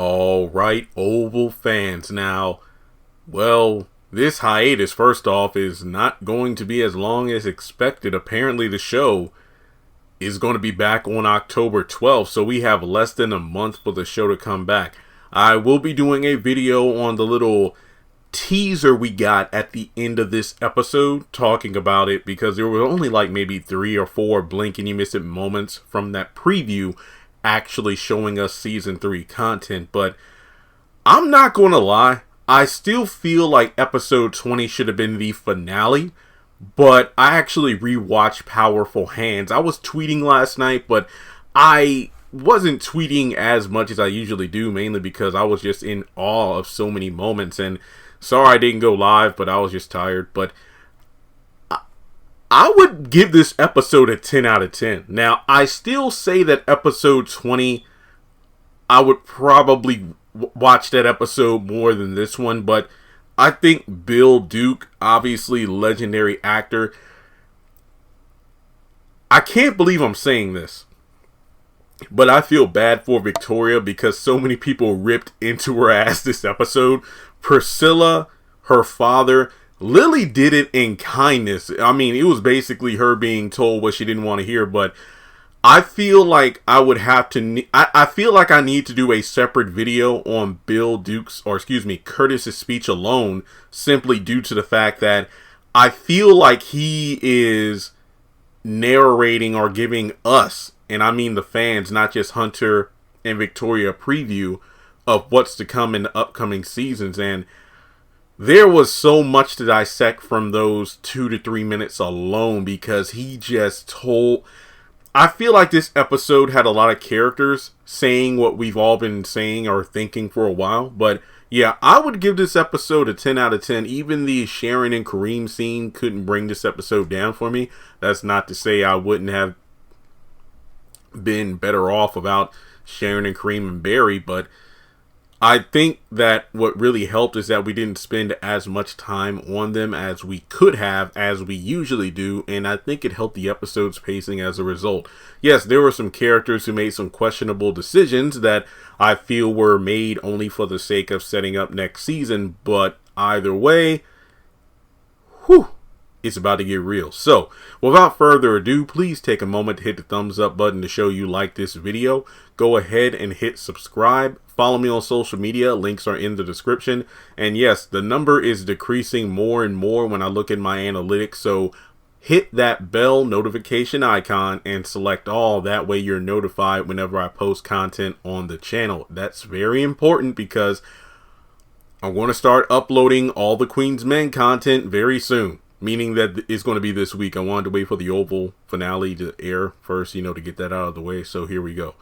All right, Oval fans. Now, well, this hiatus, first off, is not going to be as long as expected. Apparently, the show is going to be back on October 12th, so we have less than a month for the show to come back. I will be doing a video on the little teaser we got at the end of this episode, talking about it, because there were only like maybe 3 or 4 blink and you miss it moments from that preview actually showing us season 3 content. But I'm not going to lie, I still feel like episode 20 should have been the finale. But I actually rewatched Powerful Hands. I was tweeting last night, but I wasn't tweeting as much as I usually do, mainly because I was just in awe of so many moments. And sorry I didn't go live, but I was just tired. But I would give this episode a 10 out of 10. Now, I still say that episode 20, I would probably watch that episode more than this one, but I think Bill Duke, obviously legendary actor. I can't believe I'm saying this, but I feel bad for Victoria because so many people ripped into her ass this episode. Priscilla, her father, Lily did it in kindness. I mean, it was basically her being told what she didn't want to hear, but I feel like I would have to, I feel like I need to do a separate video on Bill Duke's, or excuse me, Curtis's speech alone, simply due to the fact that I feel like he is narrating or giving us, and I mean the fans, not just Hunter and Victoria, a preview of what's to come in the upcoming seasons. And there was so much to dissect from those 2 to 3 minutes alone, because he just told, I feel like this episode had a lot of characters saying what we've all been saying or thinking for a while. But yeah, I would give this episode a 10 out of 10. Even the Sharon and Kareem scene couldn't bring this episode down for me. That's not to say I wouldn't have been better off without Sharon and Kareem and Barry, but I think that what really helped is that we didn't spend as much time on them as we could have, as we usually do, and I think it helped the episode's pacing as a result. Yes, there were some characters who made some questionable decisions that I feel were made only for the sake of setting up next season, but either way, whew, it's about to get real. So, without further ado, please take a moment to hit the thumbs up button to show you like this video. Go ahead and hit subscribe. Follow me on social media. Links are in the description. And yes, the number is decreasing more and more when I look at my analytics. So hit that bell notification icon and select all. That way you're notified whenever I post content on the channel. That's very important because I'm going to start uploading all the Queen's Men content very soon. Meaning that it's going to be this week. I wanted to wait for the Oval finale to air first, to get that out of the way. So here we go.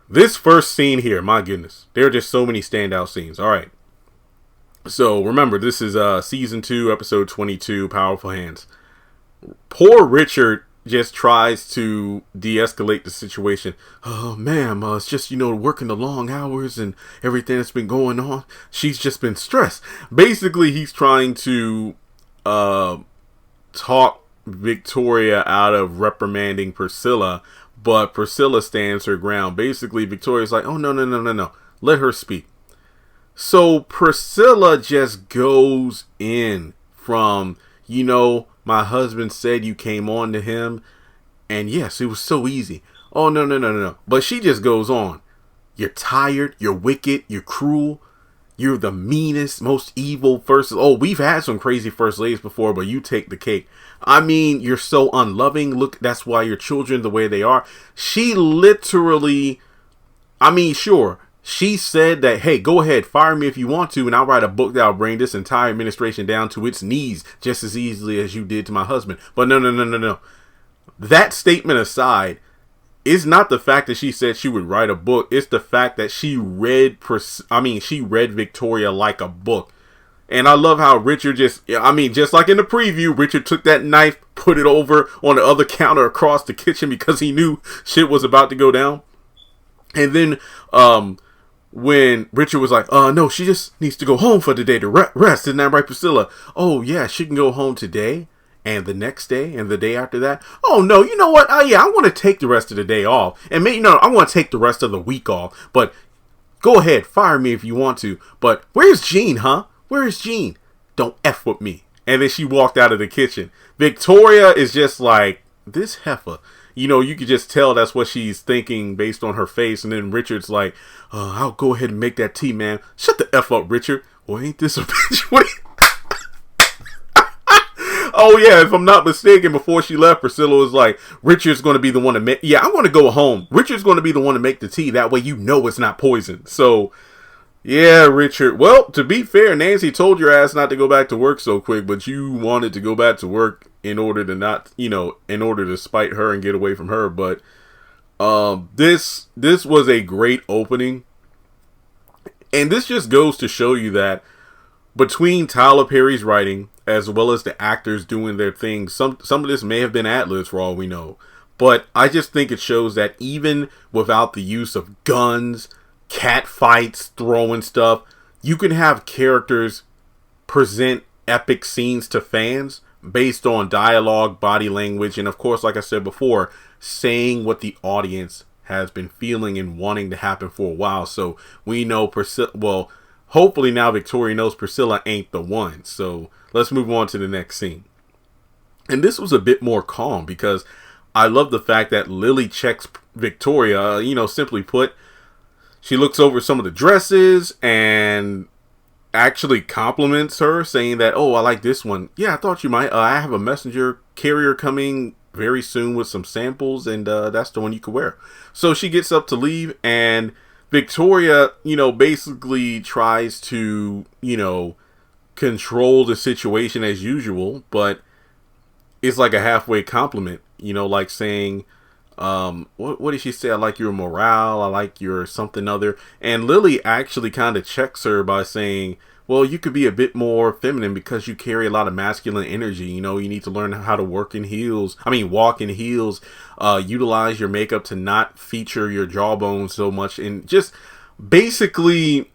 This first scene here, my goodness. There are just so many standout scenes. All right. So remember, this is season 2, episode 22, Powerful Hands. Poor Richard just tries to de-escalate the situation. Oh, ma'am, it's just, working the long hours and everything that's been going on. She's just been stressed. Basically, he's trying to talk Victoria out of reprimanding Priscilla, but Priscilla stands her ground. Basically, Victoria's like, oh, no, let her speak. So Priscilla just goes in from, my husband said you came on to him, and yes, it was so easy. Oh, no. But she just goes on. You're tired, you're wicked, you're cruel. You're the meanest, most evil first. Oh, we've had some crazy first ladies before, but you take the cake. I mean, you're so unloving. Look, that's why your children the way they are. She literally, sure, she said that, hey, go ahead, fire me if you want to, and I'll write a book that'll bring this entire administration down to its knees just as easily as you did to my husband. But no. That statement aside, it's not the fact that she said she would write a book. It's the fact that she read Victoria like a book. And I love how Richard just like in the preview, Richard took that knife, put it over on the other counter across the kitchen because he knew shit was about to go down. And then when Richard was like, no, she just needs to go home for the day to rest. Isn't that right, Priscilla? Oh, yeah, she can go home today. and the next day and the day after that. Oh no, you know what? Yeah, I want to take the rest of the day off, and maybe I want to take the rest of the week off. But Go ahead, fire me if you want to. But where's Jean, huh? Where is Jean? Don't F with me. And then she walked out of the kitchen. Victoria is just like, this heifer. You know, you could just tell that's what she's thinking based on her face. And then Richard's like, I'll go ahead and make that tea, man. Shut the F up, Richard. Well, ain't this a bitch? What? Oh, yeah, if I'm not mistaken, before she left, Priscilla was like, Richard's going to be the one to make... Yeah, I'm going to go home. Richard's going to be the one to make the tea. That way you know it's not poison. So, yeah, Richard. Well, to be fair, Nancy told your ass not to go back to work so quick, but you wanted to go back to work in order to not, you know, in order to spite her and get away from her. But this was a great opening. And this just goes to show you that between Tyler Perry's writing, as well as the actors doing their thing, some of this may have been ad-libs for all we know. But I just think it shows that even without the use of guns, cat fights, throwing stuff, you can have characters present epic scenes to fans based on dialogue, body language, and of course, like I said before, saying what the audience has been feeling and wanting to happen for a while. So we know Priscilla, well, hopefully now Victoria knows Priscilla ain't the one. So let's move on to the next scene. And this was a bit more calm because I love the fact that Lily checks Victoria, you know, simply put, she looks over some of the dresses and actually compliments her, saying that, oh, I like this one. Yeah, I thought you might. I have a messenger carrier coming very soon with some samples, and that's the one you could wear. So she gets up to leave, and Victoria, you know, basically tries to, you know, control the situation as usual, but it's like a halfway compliment, you know, like saying, what did she say? I like your morale. I like your something other. And Lily actually kind of checks her by saying, well, you could be a bit more feminine because you carry a lot of masculine energy. You know, you need to learn how to walk in heels, utilize your makeup to not feature your jawbone so much, and just basically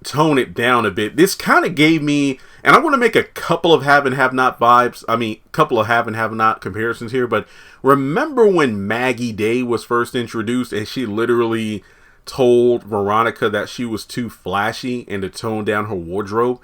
tone it down a bit. This kind of gave me, and I want to make a couple of have and have not vibes. I mean, couple of have and have not comparisons here, but remember when Maggie Day was first introduced and she literally told Veronica that she was too flashy and to tone down her wardrobe?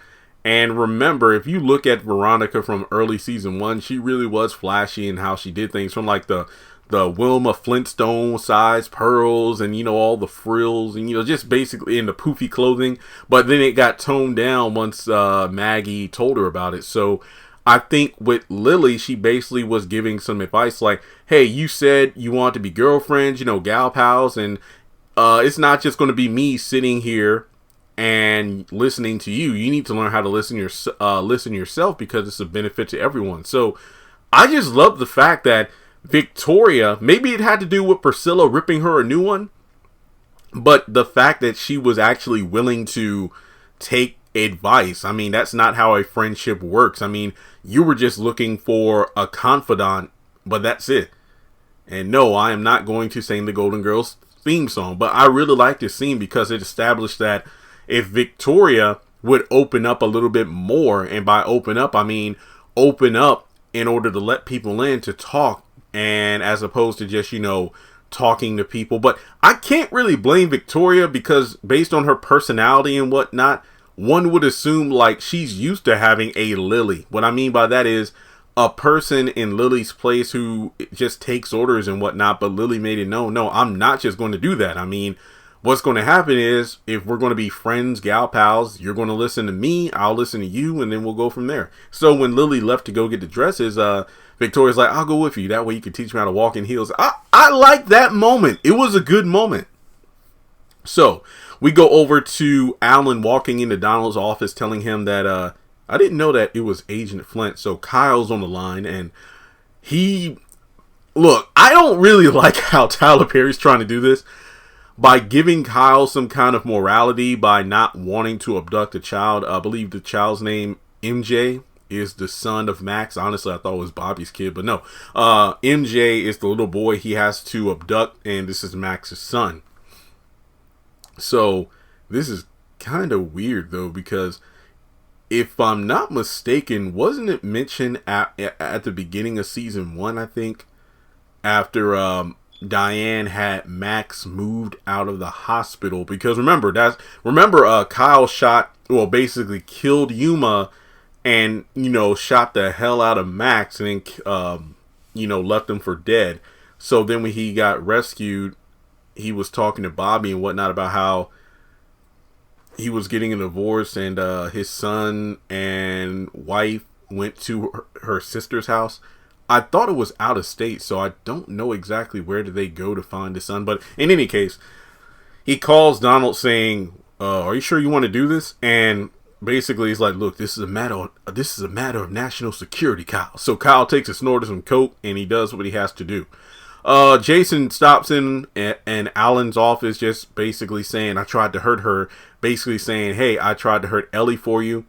And remember, if you look at Veronica from early season 1, she really was flashy in how she did things, from like the Wilma Flintstone size pearls and, you know, all the frills and, you know, just basically in the poofy clothing. But then it got toned down once Maggie told her about it. So I think with Lily, she basically was giving some advice like, hey, you said you want to be girlfriends, you know, gal pals, and it's not just going to be me sitting here and listening to you. You need to learn how to listen yourself, because it's a benefit to everyone. So I just love the fact that Victoria, maybe it had to do with Priscilla ripping her a new one, but the fact that she was actually willing to take advice. I mean, that's not how a friendship works. I mean, you were just looking for a confidant, but that's it. And no, I am not going to sing the Golden Girls theme song, but I really like this scene because it established that if Victoria would open up a little bit more, and by open up, I mean open up in order to let people in to talk, and as opposed to just, you know, talking to people. But I can't really blame Victoria, because based on her personality and whatnot, one would assume like she's used to having a Lily. What I mean by that is a person in Lily's place who just takes orders and whatnot, but Lily made it known, no, I'm not just going to do that. I mean, what's going to happen is, if we're going to be friends, gal pals, you're going to listen to me, I'll listen to you, and then we'll go from there. So when Lily left to go get the dresses, Victoria's like, I'll go with you. That way you can teach me how to walk in heels. I like that moment. It was a good moment. So we go over to Alan walking into Donald's office, telling him that, I didn't know that it was Agent Flint. So Kyle's on the line, and look, I don't really like how Tyler Perry's trying to do this by giving Kyle some kind of morality by not wanting to abduct a child. I believe the child's name, MJ, is the son of Max. Honestly, I thought it was Bobby's kid, but no. MJ is the little boy he has to abduct, and this is Max's son. So this is kind of weird, though, because if I'm not mistaken, wasn't it mentioned at the beginning of season 1, I think, after Diane had Max moved out of the hospital, because remember Kyle basically killed Yuma and, shot the hell out of Max and then, left him for dead. So then when he got rescued, he was talking to Bobby and whatnot about how he was getting a divorce, and his son and wife went to her sister's house. I thought it was out of state, so I don't know exactly where did they go to find his son. But in any case, he calls Donald saying, are you sure you want to do this? And basically he's like, look, this is a matter of national security, Kyle. So Kyle takes a snort of some coke and he does what he has to do. Jason stops in Alan's office, just basically saying, I tried to hurt her. Basically saying, hey, I tried to hurt Ellie for you,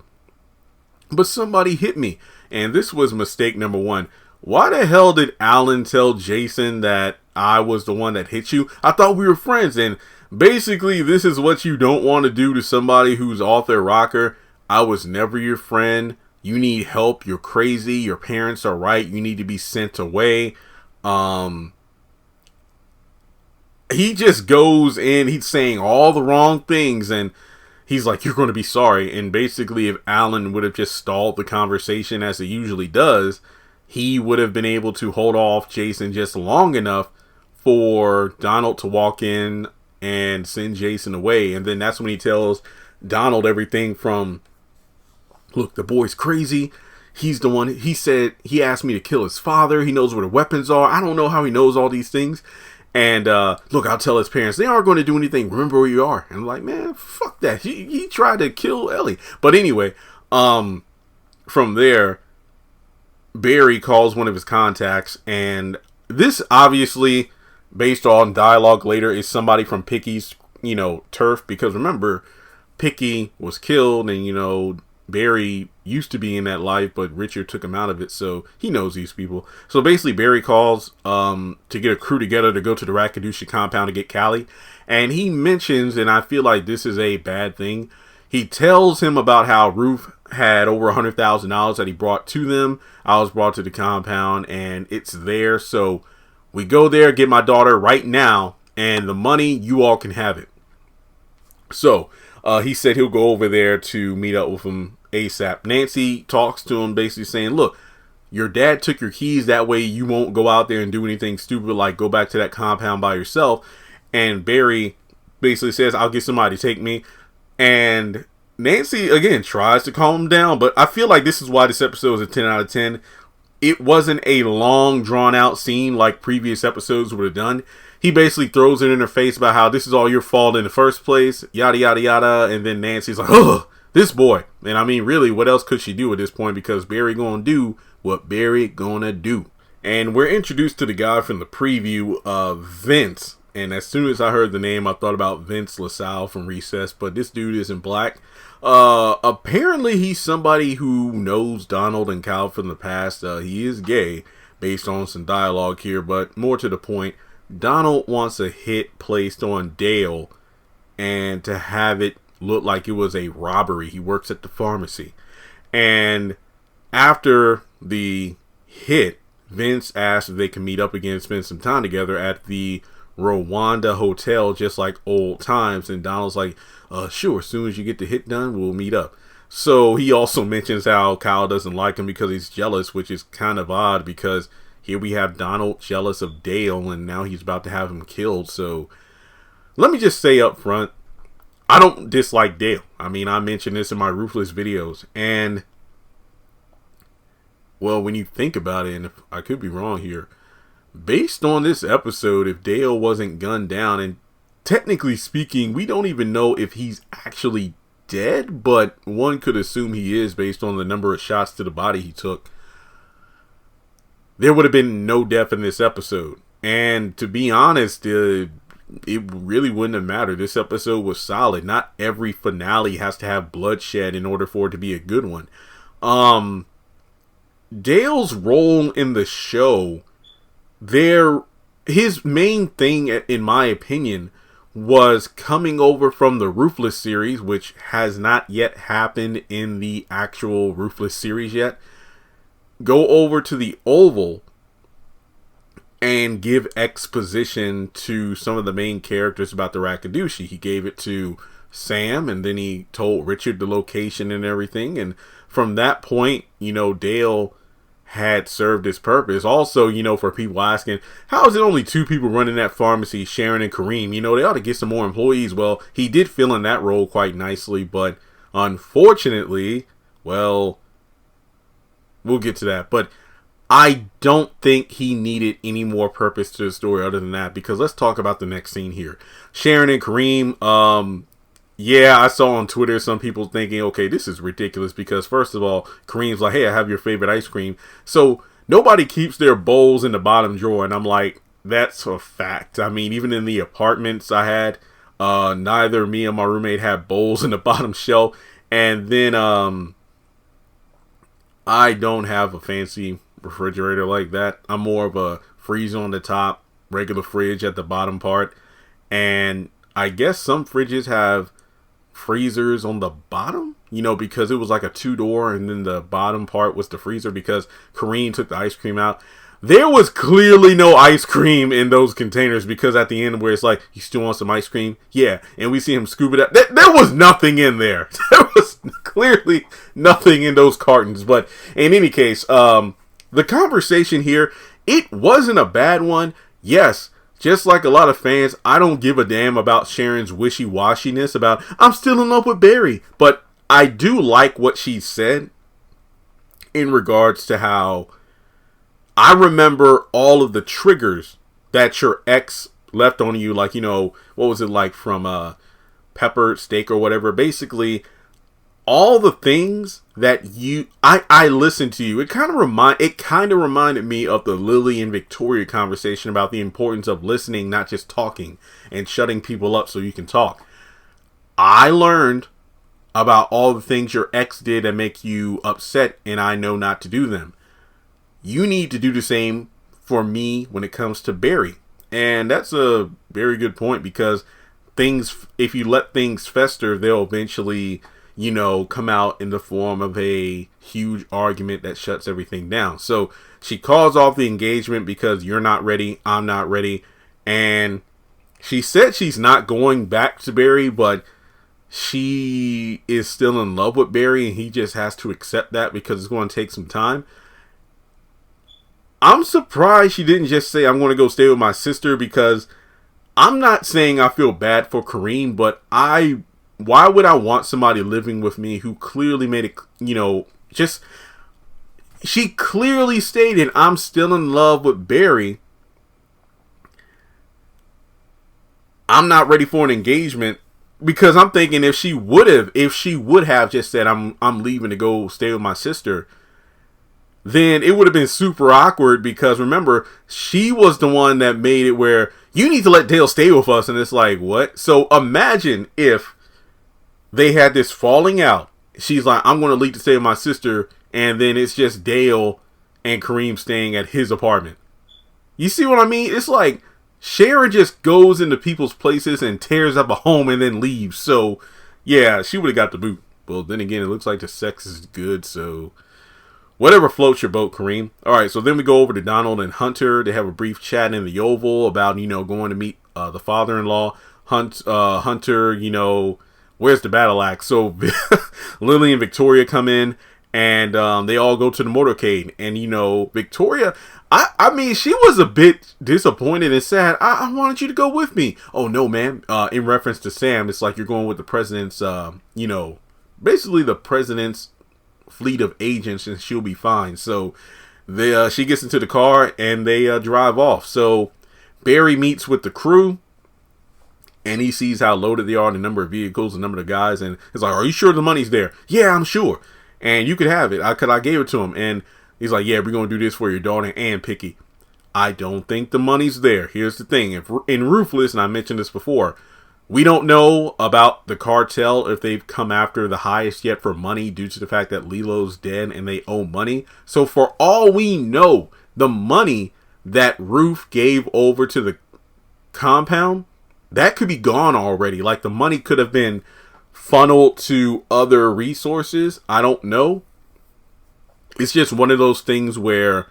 but somebody hit me. And this was mistake number one. Why the hell did Alan tell Jason that I was the one that hit you? I thought we were friends. And basically, this is what you don't want to do to somebody who's off their rocker. I was never your friend. You need help. You're crazy. Your parents are right. You need to be sent away. He just goes in, he's saying all the wrong things, and he's like, you're going to be sorry. And basically, if Alan would have just stalled the conversation as he usually does, he would have been able to hold off Jason just long enough for Donald to walk in and send Jason away. And then that's when he tells Donald everything from, look, the boy's crazy. He's the one, he said, he asked me to kill his father. He knows where the weapons are. I don't know how he knows all these things. And look, I'll tell his parents, they aren't going to do anything. Remember where you are. And I'm like, man, fuck that. He tried to kill Ellie. But anyway, from there, Barry calls one of his contacts. And this obviously, based on dialogue later, is somebody from Picky's, turf. Because remember, Picky was killed and, Barry used to be in that life, but Richard took him out of it, so he knows these people. So basically, Barry calls to get a crew together to go to the Rakadusha compound to get Callie, and he mentions, and I feel like this is a bad thing, he tells him about how Ruth had over $100,000 that he brought to them. I was brought to the compound, and it's there, so we go there, get my daughter right now, and the money, you all can have it. So he said he'll go over there to meet up with him ASAP. Nancy talks to him basically saying, look, your dad took your keys, that way you won't go out there and do anything stupid like go back to that compound by yourself. And Barry basically says, I'll get somebody to take me. And Nancy, again, tries to calm him down, but I feel like this is why this episode is a 10 out of 10. It wasn't a long, drawn-out scene like previous episodes would have done. He basically throws it in her face about how this is all your fault in the first place, yada, yada, yada. And then Nancy's like, oh, this boy. And I mean, really, what else could she do at this point? Because Barry gonna do what Barry gonna do. And we're introduced to the guy from the preview, Vince. And as soon as I heard the name, I thought about Vince LaSalle from Recess. But this dude isn't black. Apparently, he's somebody who knows Donald and Kyle from the past. He is gay, based on some dialogue here. But more to the point, Donald wants a hit placed on Dale and to have it look like it was a robbery. He works at the pharmacy. And after the hit, Vince asks if they can meet up again and spend some time together at the Rwanda Hotel, just like old times. And Donald's like, sure, as soon as you get the hit done, we'll meet up. So he also mentions how Kyle doesn't like him because he's jealous, which is kind of odd because here we have Donald jealous of Dale, and now he's about to have him killed. So let me just say up front, I don't dislike Dale. I mean, I mentioned this in my Ruthless videos. And, well, when you think about it, and if I could be wrong here, based on this episode, if Dale wasn't gunned down, and technically speaking, we don't even know if he's actually dead, but one could assume he is based on the number of shots to the body he took, there would have been no death in this episode. And to be honest, it really wouldn't have mattered. This episode was solid. Not every finale has to have bloodshed in order for it to be a good one. Dale's role in the show, his main thing, in my opinion, was coming over from the Ruthless series, which has not yet happened in the actual Ruthless series yet. Go over to the Oval and give exposition to some of the main characters about the Rakadushi. He gave it to Sam, and then he told Richard the location and everything. And from that point, Dale had served his purpose. Also, for people asking, how is it only 2 people running that pharmacy, Sharon and Kareem? They ought to get some more employees. Well, he did fill in that role quite nicely, but unfortunately, well, we'll get to that. But I don't think he needed any more purpose to the story other than that, because let's talk about the next scene here. Sharon and Kareem, yeah, I saw on Twitter some people thinking, okay, this is ridiculous because, first of all, Kareem's like, hey, I have your favorite ice cream. So nobody keeps their bowls in the bottom drawer. And I'm like, that's a fact. I mean, even in the apartments I had, neither me or my roommate had bowls in the bottom shelf. And then I don't have a fancy refrigerator like that. I'm more of a freezer on the top, regular fridge at the bottom part. And I guess some fridges have freezers on the bottom, because it was like a 2-door and then the bottom part was the freezer because Kareem took the ice cream out. There was clearly no ice cream in those containers, because at the end where it's like, you still want some ice cream? Yeah. And we see him scoop it up. There was nothing in there. There was clearly nothing in those cartons. But in any case, the conversation here, it wasn't a bad one. Yes. Just like a lot of fans, I don't give a damn about Sharon's wishy-washiness about, I'm still in love with Barry. But I do like what she said in regards to how I remember all of the triggers that your ex left on you. Like, what was it like from Pepper Steak or whatever? Basically, all the things that I listened to you. It kind of reminded me of the Lily and Victoria conversation about the importance of listening, not just talking, and shutting people up so you can talk. I learned about all the things your ex did that make you upset, and I know not to do them. You need to do the same for me when it comes to Barry. And that's a very good point, because if you let things fester, they'll eventually come out in the form of a huge argument that shuts everything down. So she calls off the engagement because you're not ready, I'm not ready. And she said she's not going back to Barry, but she is still in love with Barry, and he just has to accept that because it's going to take some time. I'm surprised she didn't just say, I'm going to go stay with my sister, because I'm not saying I feel bad for Kareem, but why would I want somebody living with me who clearly made it, she clearly stated, I'm still in love with Barry. I'm not ready for an engagement, because I'm thinking if she would have just said, I'm leaving to go stay with my sister, then it would have been super awkward, because remember, she was the one that made it where you need to let Dale stay with us. And it's like, what? So imagine if they had this falling out. She's like, I'm going to leave to stay with my sister. And then it's just Dale and Kareem staying at his apartment. You see what I mean? It's like Sharon just goes into people's places and tears up a home and then leaves. So, yeah, she would have got the boot. Well, then again, it looks like the sex is good. So, whatever floats your boat, Kareem. All right, so then we go over to Donald and Hunter. They have a brief chat in the Oval about, going to meet the father-in-law. Hunter, where's the battle axe? So Lily and Victoria come in, and they all go to the motorcade. And, Victoria, I mean, she was a bit disappointed and sad. I wanted you to go with me. Oh, no, man. In reference to Sam, it's like you're going with the president's, basically the president's fleet of agents, and she'll be fine. So she gets into the car, and they drive off. So Barry meets with the crew, and he sees how loaded they are, the number of vehicles, the number of guys, and he's like, are you sure the money's there? Yeah, I'm sure. And you could have it. I gave it to him. And he's like, yeah, we're going to do this for your daughter and Picky. I don't think the money's there. Here's the thing. In Ruthless, and I mentioned this before, we don't know about the cartel, if they've come after the highest yet for money due to the fact that Lilo's dead and they owe money. So for all we know, the money that Ruth gave over to the compound, that could be gone already. Like, the money could have been funneled to other resources. I don't know. It's just one of those things where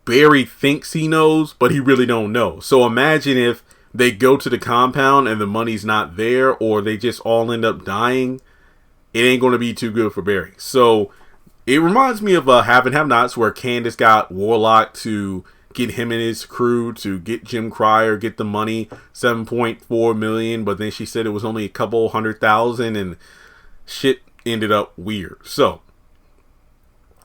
Barry thinks he knows, but he really don't know. So imagine if they go to the compound and the money's not there, or they just all end up dying. It ain't going to be too good for Barry. So it reminds me of Have and Have Nots, where Candace got Warlock to get him and his crew to get Jim Cryer, get the money, $7.4 million, but then she said it was only a couple 100,000, and shit ended up weird. So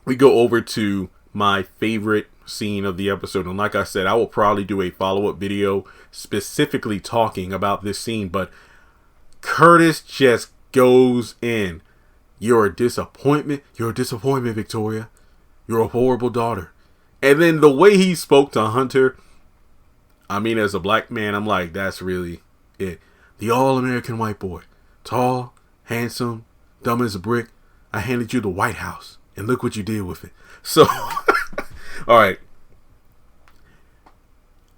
we go over to my favorite scene of the episode, and like I said, I will probably do a follow-up video specifically talking about this scene, but Curtis just goes in. You're a disappointment, Victoria. You're a horrible daughter. And then the way he spoke to Hunter, I mean, as a black man, I'm like, that's really it. The all-American white boy. Tall, handsome, dumb as a brick. I handed you the White House, and look what you did with it. So, alright.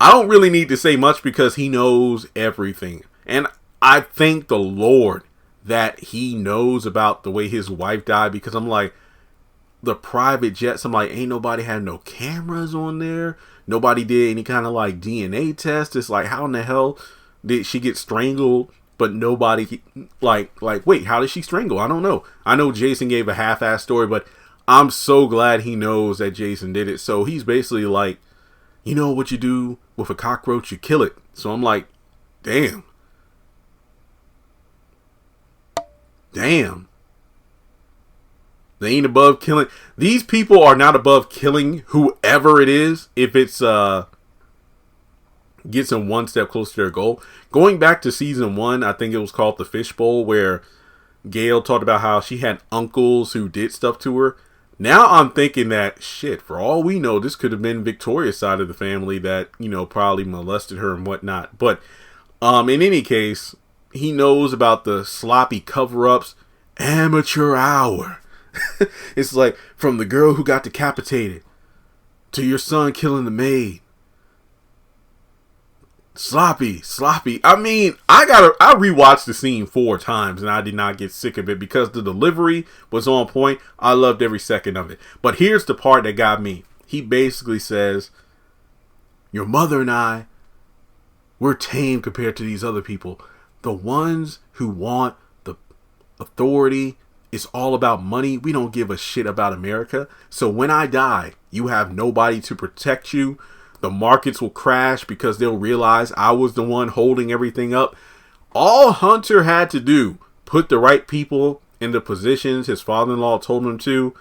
I don't really need to say much because he knows everything. And I thank the Lord that he knows about the way his wife died, because I'm like, the private jets, I'm like, ain't nobody had no cameras on there. Nobody did any kind of like DNA test. It's like, how in the hell did she get strangled? But nobody like, wait, how did she strangle? I don't know. I know Jason gave a half-assed story, but I'm so glad he knows that Jason did it. So he's basically like, you know what you do with a cockroach? You kill it. So I'm like, damn. They ain't above killing. These people are not above killing whoever it is, if it's gets them one step closer to their goal. Going back to season 1, I think it was called The Fishbowl, where Gail talked about how she had uncles who did stuff to her. Now I'm thinking that, shit, for all we know, this could have been Victoria's side of the family that, you know, probably molested her and whatnot. But in any case, he knows about the sloppy cover-ups. Amateur hour. It's like, from the girl who got decapitated to your son killing the maid. Sloppy. I mean, I rewatched the scene 4 times and I did not get sick of it because the delivery was on point. I loved every second of it. But here's the part that got me. He basically says, your mother and I, we're tame compared to these other people. The ones who want the authority, it's all about money. We don't give a shit about America. So when I die, you have nobody to protect you. The markets will crash because they'll realize I was the one holding everything up. All Hunter had to do, put the right people in the positions his father-in-law told him to,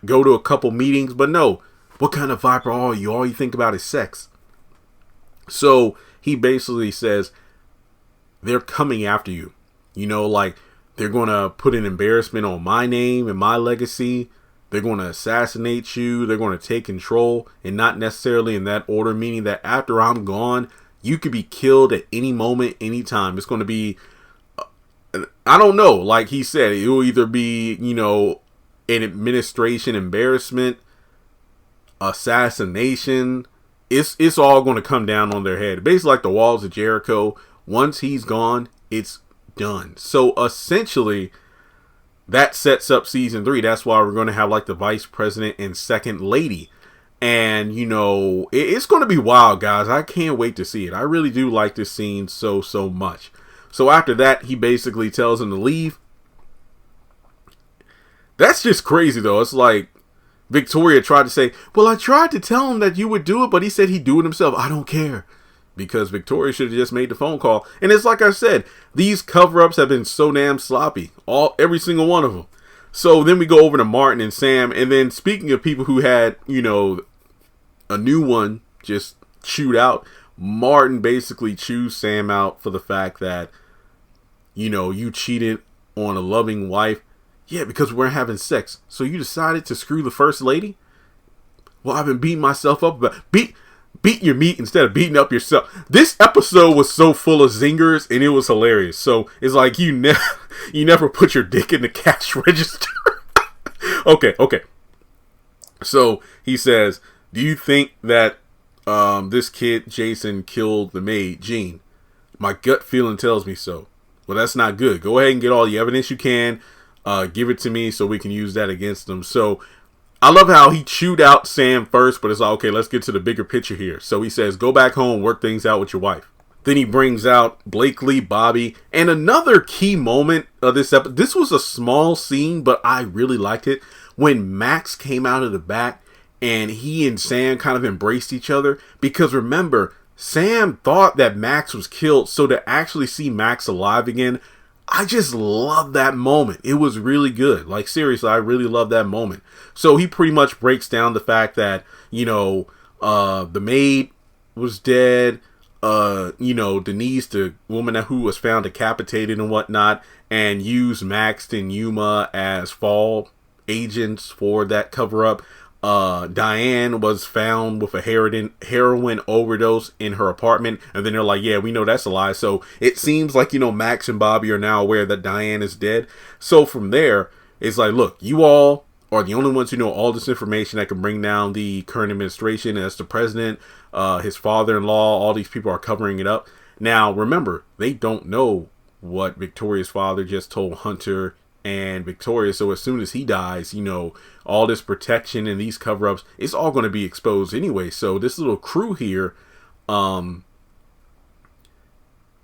go to a couple meetings. But no, what kind of viper are you? All you think about is sex. So he basically says, they're coming after you. You know, like, they're going to put an embarrassment on my name and my legacy. They're going to assassinate you. They're going to take control, and not necessarily in that order, meaning that after I'm gone, you could be killed at any moment, anytime. It's going to be, I don't know. Like he said, it will either be, you know, an administration embarrassment, assassination. It's all going to come down on their head. Basically like the walls of Jericho. Once he's gone, it's done. So essentially, that sets up season 3. That's why we're going to have like the vice president and second lady. And, you know, it's going to be wild, guys. I can't wait to see it. I really do like this scene so much. So after that, he basically tells him to leave. That's just crazy, though. It's like Victoria tried to say, well, I tried to tell him that you would do it, but he said he'd do it himself. I don't care. Because Victoria should have just made the phone call. And it's like I said, these cover-ups have been so damn sloppy. Every single one of them. So then we go over to Martin and Sam. And then speaking of people who had, you know, a new one just chewed out, Martin basically chews Sam out for the fact that, you know, you cheated on a loving wife. Yeah, because we're having sex. So you decided to screw the first lady? Well, I've been beating myself up about beat your meat instead of beating up yourself. This episode was so full of zingers and it was hilarious. So it's like you never put your dick in the cash register. Okay. So he says, do you think that this kid Jason killed the maid Jean? My gut feeling tells me so. Well, that's not good. Go ahead and get all the evidence you can. Give it to me so we can use that against them. So I love how he chewed out Sam first, but it's like, okay, let's get to the bigger picture here. So he says, go back home, work things out with your wife. Then he brings out Blakely, Bobby, and another key moment of this episode. This was a small scene, but I really liked it. When Max came out of the back and he and Sam kind of embraced each other. Because remember, Sam thought that Max was killed. So to actually see Max alive again, I just love that moment. It was really good. Like, seriously, I really love that moment. So he pretty much breaks down the fact that, the maid was dead. Denise, the woman who was found decapitated and whatnot, and used Max and Yuma as fall agents for that cover up. Diane was found with a heroin overdose in her apartment, and then they're like, yeah, we know that's a lie. So it seems like, Max and Bobby are now aware that Diane is dead. So from there, it's like, look, you all are the only ones who know all this information that can bring down the current administration. As the president, his father-in-law, all these people are covering it up. Now, remember, they don't know what Victoria's father just told Hunter and Victoria. So as soon as he dies, all this protection and these cover-ups, it's all going to be exposed anyway. So this little crew here,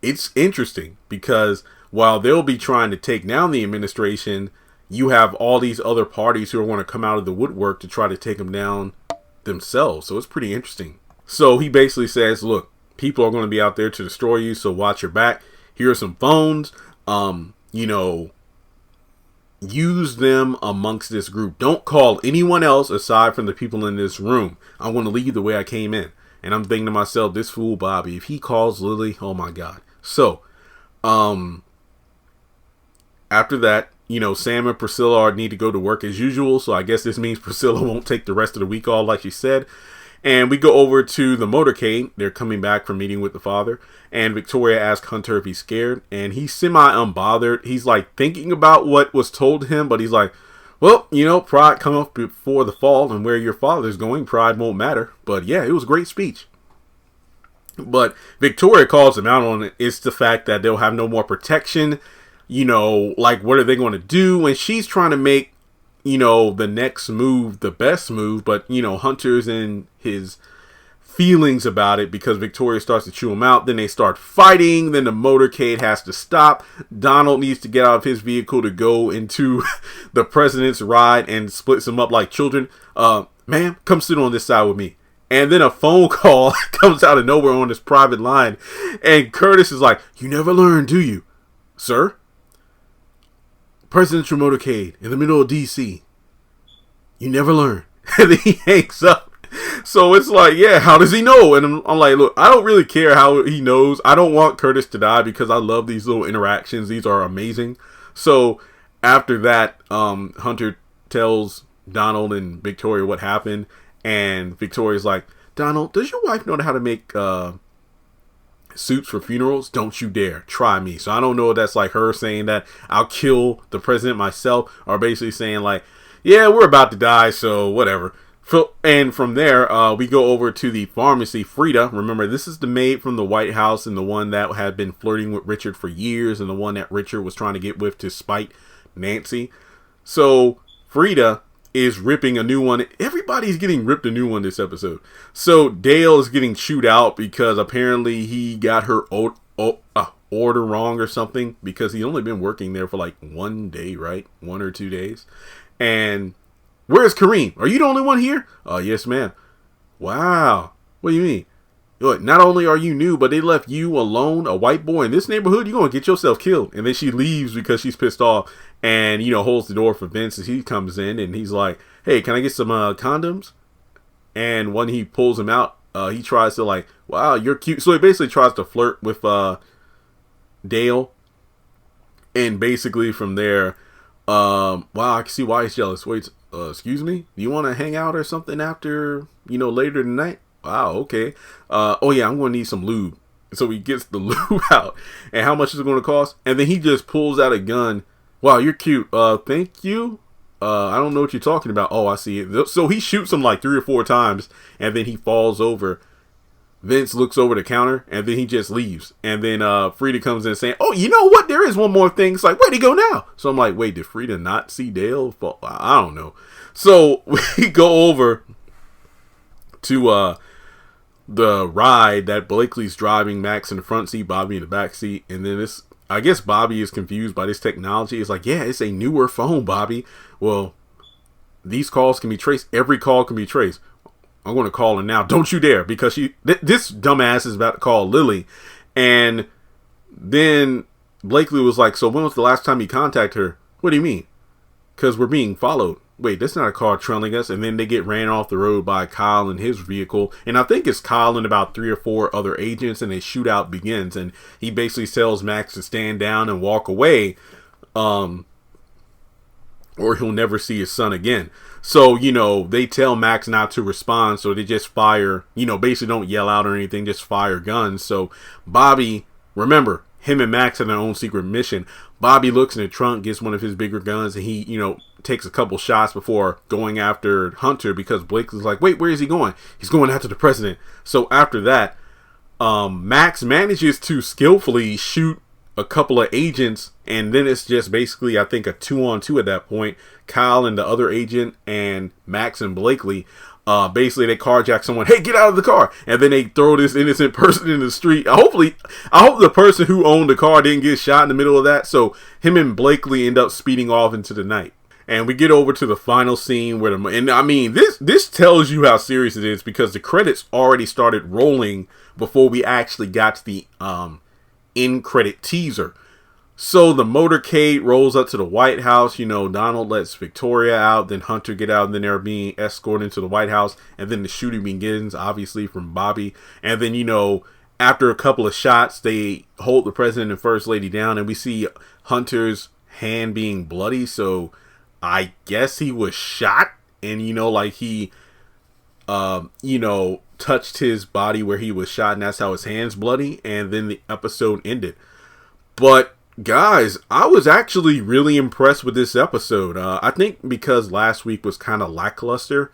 it's interesting because while they'll be trying to take down the administration, you have all these other parties who are going to come out of the woodwork to try to take them down themselves. So it's pretty interesting. So he basically says, look, people are going to be out there to destroy you, so watch your back. Here are some phones. Use them amongst this group. Don't call anyone else aside from the people in this room. I want to leave the way I came in. And I'm thinking to myself, this fool Bobby, if he calls Lily, oh my God. So, after that, Sam and Priscilla need to go to work as usual. So I guess this means Priscilla won't take the rest of the week off like she said. And we go over to the motorcade. They're coming back from meeting with the father. And Victoria asks Hunter if he's scared. And he's semi-unbothered. He's like thinking about what was told to him. But he's like, well, pride come up before the fall. And where your father's going, pride won't matter. But yeah, it was a great speech. But Victoria calls him out on it. It's the fact that they'll have no more protection. Like, what are they going to do? And she's trying to make, the next move, the best move. But, Hunter's in his feelings about it because Victoria starts to chew him out. Then they start fighting. Then the motorcade has to stop. Donald needs to get out of his vehicle to go into the president's ride and splits them up like children. Ma'am, come sit on this side with me. And then a phone call comes out of nowhere on this private line. And Curtis is like, you never learn, do you, sir? Presidential motorcade in the middle of DC. You never learn. And then he hangs up. So it's like, yeah, how does he know? And I'm like, look, I don't really care how he knows. I don't want Curtis to die because I love these little interactions. These are amazing. So after that, Hunter tells Donald and Victoria what happened. And Victoria's like, Donald, does your wife know how to make suits for funerals? Don't you dare try me. So I don't know if that's like her saying that I'll kill the president myself, or basically saying like, yeah, we're about to die, so whatever. And from there, we go over to the pharmacy. Frida, remember, this is the maid from the White House and the one that had been flirting with Richard for years and the one that Richard was trying to get with to spite Nancy. So Frida is ripping a new one. Everybody's getting ripped a new one this episode. So Dale is getting chewed out because apparently he got her order wrong or something, because he's only been working there for like 1 day, right? 1 or 2 days. And where's Kareem? Are you the only one here? Yes, ma'am. Wow. What do you mean? Look, not only are you new, but they left you alone, a white boy in this neighborhood. You're going to get yourself killed. And then she leaves because she's pissed off and, holds the door for Vince as he comes in. And he's like, hey, can I get some condoms? And when he pulls him out, he tries to like, wow, you're cute. So he basically tries to flirt with Dale. And basically from there, wow, I can see why he's jealous. Wait, excuse me? Do you want to hang out or something after, later tonight? Wow, okay. Oh yeah, I'm going to need some lube. So he gets the lube out. And how much is it going to cost? And then he just pulls out a gun. Wow, you're cute. Thank you. I don't know what you're talking about. Oh, I see it. So he shoots him like 3 or 4 times. And then he falls over. Vince looks over the counter, and then he just leaves. And then Frida comes in saying, oh, you know what? There is one more thing. It's like, where'd he go now? So I'm like, wait, did Frida not see Dale? I don't know. So we go over to the ride that Blakely's driving, Max in the front seat, Bobby in the back seat. And then I guess Bobby is confused by this technology. It's like, yeah, it's a newer phone, Bobby. Well, these calls can be traced. Every call can be traced. I'm going to call her now. Don't you dare. Because this dumbass is about to call Lily. And then Blakely was like, so when was the last time you contacted her? What do you mean? Because we're being followed. Wait, that's not a car trailing us. And then they get ran off the road by Kyle and his vehicle. And I think it's Kyle and about 3 or 4 other agents. And a shootout begins. And he basically tells Max to stand down and walk away. Or he'll never see his son again. So, they tell Max not to respond. So they just fire, basically don't yell out or anything. Just fire guns. So Bobby, remember, him and Max have their own secret mission. Bobby looks in the trunk, gets one of his bigger guns, and he, takes a couple shots before going after Hunter, because Blakely's like, wait, where is he going? He's going after the president. So after that, Max manages to skillfully shoot a couple of agents, and then it's just basically, I think, a 2-on-2 at that point. Kyle and the other agent and Max and Blakely, basically they carjack someone. Hey, get out of the car! And then they throw this innocent person in the street. I hope the person who owned the car didn't get shot in the middle of that. So him and Blakely end up speeding off into the night. And we get over to the final scene where this tells you how serious it is, because the credits already started rolling before we actually got to the end credit teaser. So the motorcade rolls up to the White House. Donald lets Victoria out, then Hunter get out, and then they're being escorted into the White House. And then the shooting begins, obviously, from Bobby. And then, after a couple of shots, they hold the president and first lady down, and we see Hunter's hand being bloody. So I guess he was shot, and, he, touched his body where he was shot, and that's how his hand's bloody. And then the episode ended. But guys, I was actually really impressed with this episode. I think because last week was kind of lackluster,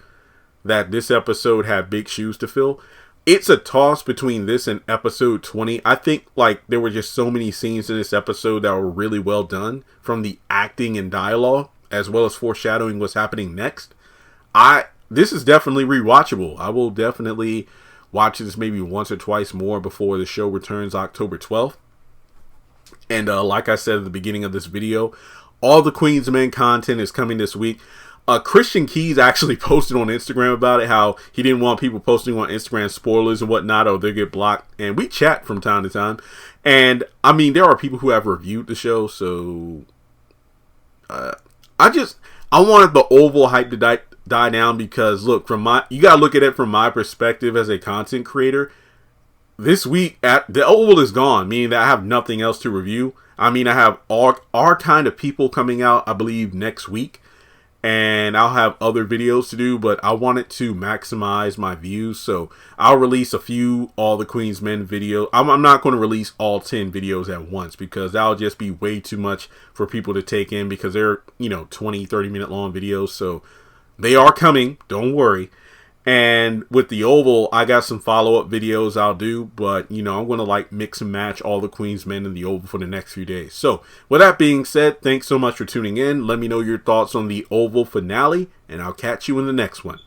that this episode had big shoes to fill. It's a toss between this and episode 20. I think there were just so many scenes in this episode that were really well done, from the acting and dialogue, as well as foreshadowing what's happening next. This is definitely rewatchable. I will definitely watch this maybe once or twice more before the show returns October 12th. And like I said at the beginning of this video, all the Queen's Men content is coming this week. Christian Keys actually posted on Instagram about it, how he didn't want people posting on Instagram spoilers and whatnot, or they'll get blocked. And we chat from time to time. And there are people who have reviewed the show, so I wanted the Oval hype to die down, because look, you gotta look at it from my perspective as a content creator. This week, the Oval is gone, meaning that I have nothing else to review. I have our kind of people coming out, I believe, next week. And I'll have other videos to do, but I wanted to maximize my views. So I'll release a few All the Queen's Men videos. I'm not going to release all 10 videos at once, because that'll just be way too much for people to take in, because they're, 20, 30 minute long videos. So they are coming. Don't worry. And with the Oval, I got some follow-up videos I'll do, but, I'm going to mix and match All the Queen's Men in the Oval for the next few days. So with that being said, thanks so much for tuning in. Let me know your thoughts on the Oval finale, and I'll catch you in the next one.